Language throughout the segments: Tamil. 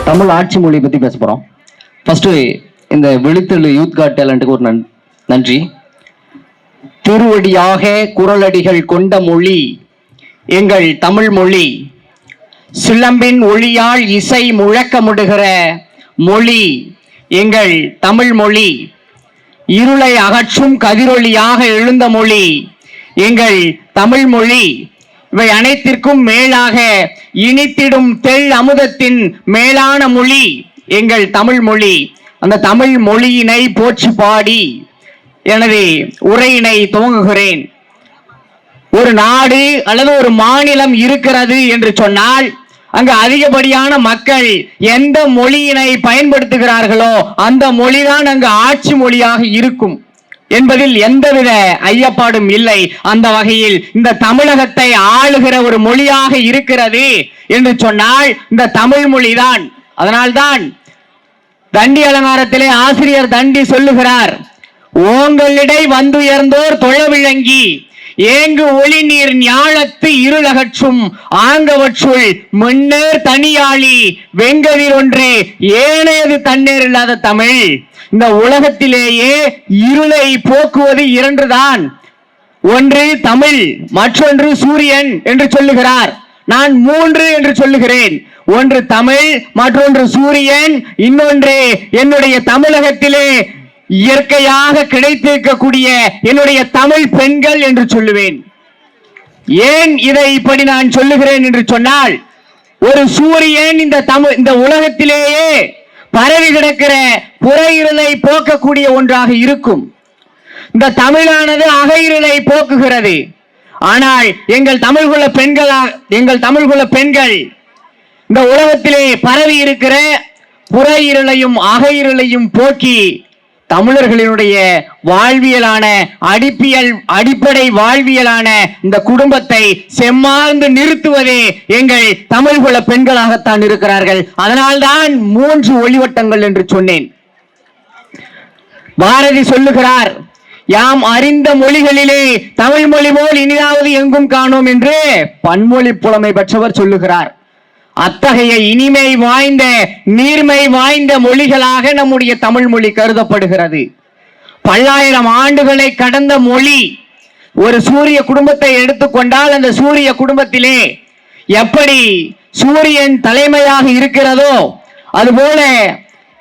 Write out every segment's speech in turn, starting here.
தமிழ் ஆட்சி மொழி பற்றி பேச போகிறோம். ஃபர்ஸ்ட் இந்த விழித்தெழு யூத் காட் டேலண்ட்டுக்கு ஒரு நன்றி. திருவடியாக குரலடிகள் கொண்ட மொழி எங்கள் தமிழ் மொழி, சிலம்பின் ஒளியால் இசை முழக்கமிடுகிற மொழி எங்கள் தமிழ் மொழி, இருளை அகற்றும் கதிரொளியாக எழுந்த மொழி எங்கள் தமிழ் மொழி. இவை அனைத்திற்கும் மேலாக இனித்திடும் தெள் அமுதத்தின் மேலான மொழி எங்கள் தமிழ் மொழி. அந்த தமிழ் மொழியினை போற்றி பாடி எனது உரையினை துவங்குகிறேன். ஒரு நாடு அல்லது ஒரு மாநிலம் இருக்கிறது என்று சொன்னால் அங்கு அதிகப்படியான மக்கள் எந்த மொழியினை பயன்படுத்துகிறார்களோ அந்த மொழிதான் அங்கு ஆட்சி மொழியாக இருக்கும் என்பதில் எந்தவித ஐயப்பாடும் இல்லை. அந்த வகையில் இந்த தமிழகத்தை ஆளுகிற ஒரு மொழியாக இருக்கிறது என்று சொன்னால் இந்த தமிழ் மொழிதான். அதனால்தான் தண்டி அலங்காரத்திலே ஆசிரியர் தண்டி சொல்லுகிறார், ஓங்களிடை வந்துயர்ந்தோர் தொழ விளங்கி ஏங்கு ஒளி நீர் ஞாழத்து இருளகற்றும் ஆங்கவற்றுள் முன்னேர் தனியாளி வெங்கதிர் ஒன்று ஏனையது தண்ணீர் இல்லாத தமிழ். இந்த உலகத்திலேயே இருளை போக்குவது இரண்டுதான், ஒன்று தமிழ், மற்றொன்று சூரியன் என்று சொல்லுகிறார். நான் மூன்று என்று சொல்லுகிறேன். ஒன்று தமிழ், மற்றொன்று சூரியன், இன்னொன்று என்னுடைய தமிழகத்திலே இயற்கையாக கிடைத்திருக்கக்கூடிய என்னுடைய தமிழ் பெண்கள் என்று சொல்லுவேன். ஏன் இதை இப்படி நான் சொல்லுகிறேன் என்று சொன்னால், ஒரு சூரியன் இந்த உலகத்திலேயே பரவி கிடக்கிற புற இருளை போக்கக்கூடிய ஒன்றாக இருக்கும். இந்த தமிழானது அக இருளை போக்குகிறது. ஆனால் எங்கள் தமிழ்குல பெண்கள் இந்த உலகத்திலே பரவி இருக்கிற புற இருளையும் அக இருளையும் போக்கி தமிழர்களினுடைய வாழ்வியலான அடிப்படை வாழ்வியலான இந்த குடும்பத்தை செம்மார்ந்து நிறுத்துவதே எங்கள் தமிழ்குல பெண்களாகத்தான் இருக்கிறார்கள். அதனால்தான் 3 ஒளிவட்டங்கள் என்று சொன்னேன். பாரதி சொல்லுகிறார், யாம் அறிந்த மொழிகளிலே தமிழ் மொழி போல் இனிதாவது எங்கும் காணோம் என்று பன்மொழி புலமை பெற்றவர் சொல்லுகிறார். அத்தகைய இனிமை வாய்ந்த நீர்மை வாய்ந்த மொழிகளாக நம்முடைய தமிழ் மொழி கருதப்படுகிறது. பல்லாயிரம் ஆண்டுகளை கடந்த மொழி. ஒரு சூரிய குடும்பத்தை எடுத்துக்கொண்டால் அந்த சூரிய குடும்பத்திலே எப்படி சூரியன் தலைமையாக இருக்கிறதோ அதுபோல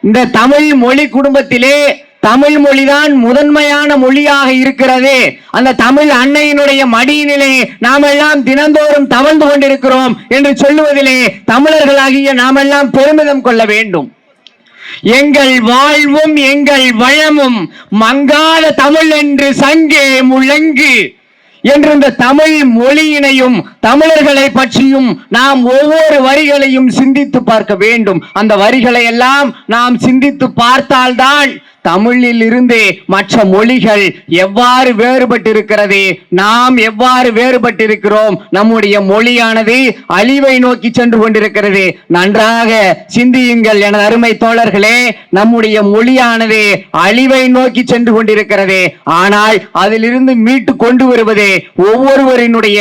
இந்த தமிழ் மொழி குடும்பத்திலே தமிழ் மொழிதான் முதன்மையான மொழியாக இருக்கிறது. அந்த தமிழ் அன்னையினுடைய மடியினிலே நாம் எல்லாம் தினந்தோறும் தவழ்ந்து கொண்டிருக்கிறோம் என்று சொல்லுவதிலே தமிழர்களாகிய நாம் எல்லாம் பெருமிதம் கொள்ள வேண்டும். எங்கள் வாழ்வும் எங்கள் வளமும் மங்காத தமிழ் என்று சங்கே முழங்கு என்று இந்த தமிழ் மொழியினையும் தமிழர்களை பற்றியும் நாம் ஒவ்வொரு வரிகளையும் சிந்தித்து பார்க்க வேண்டும். அந்த வரிகளை எல்லாம் நாம் சிந்தித்து பார்த்தால்தான் தமிழில் இருந்து மற்ற மொழிகள் எவ்வாறு வேறுபட்டிருக்கிறது, நாம் எவ்வாறு வேறுபட்டிருக்கிறோம், நம்முடைய மொழியானது அழிவை நோக்கி சென்று கொண்டிருக்கிறது. நன்றாக சிந்தியுங்கள் எனது அருமை தோழர்களே. நம்முடைய மொழியானது அழிவை நோக்கி சென்று கொண்டிருக்கிறது. ஆனால் அதிலிருந்து மீட்டு கொண்டு வருவது ஒவ்வொருவரினுடைய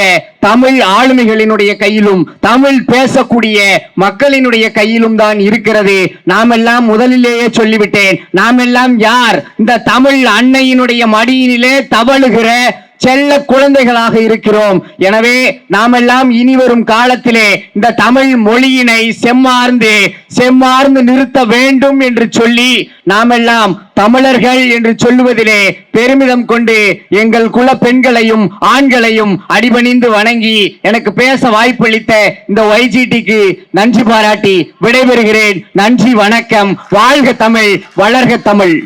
தமிழ் ஆளுமைகளினுடைய கையிலும் தமிழ் பேசக்கூடிய மக்களினுடைய கையிலும் தான் இருக்கிறது. நாம் எல்லாம் முதலிலேயே சொல்லிவிட்டேன், நாம் எல்லாம் யார்? இந்த தமிழ் அன்னையினுடைய மடியினிலே தவழுகிற செல்ல குழந்தைகளாக இருக்கிறோம். எனவே நாம் எல்லாம் இனி வரும் காலத்திலே இந்த தமிழ் மொழியினை செம்மார்ந்து நிறுத்த வேண்டும் என்று சொல்லி நாம் எல்லாம் தமிழர்கள் என்று சொல்லுவதிலே பெருமிதம் கொண்டு எங்கள் குல பெண்களையும் ஆண்களையும் அடிபணிந்து வணங்கி எனக்கு பேச வாய்ப்பளித்த இந்த YGTக்கு நன்றி பாராட்டி விடைபெறுகிறேன். நன்றி, வணக்கம். வாழ்க தமிழ், வளர்க தமிழ்.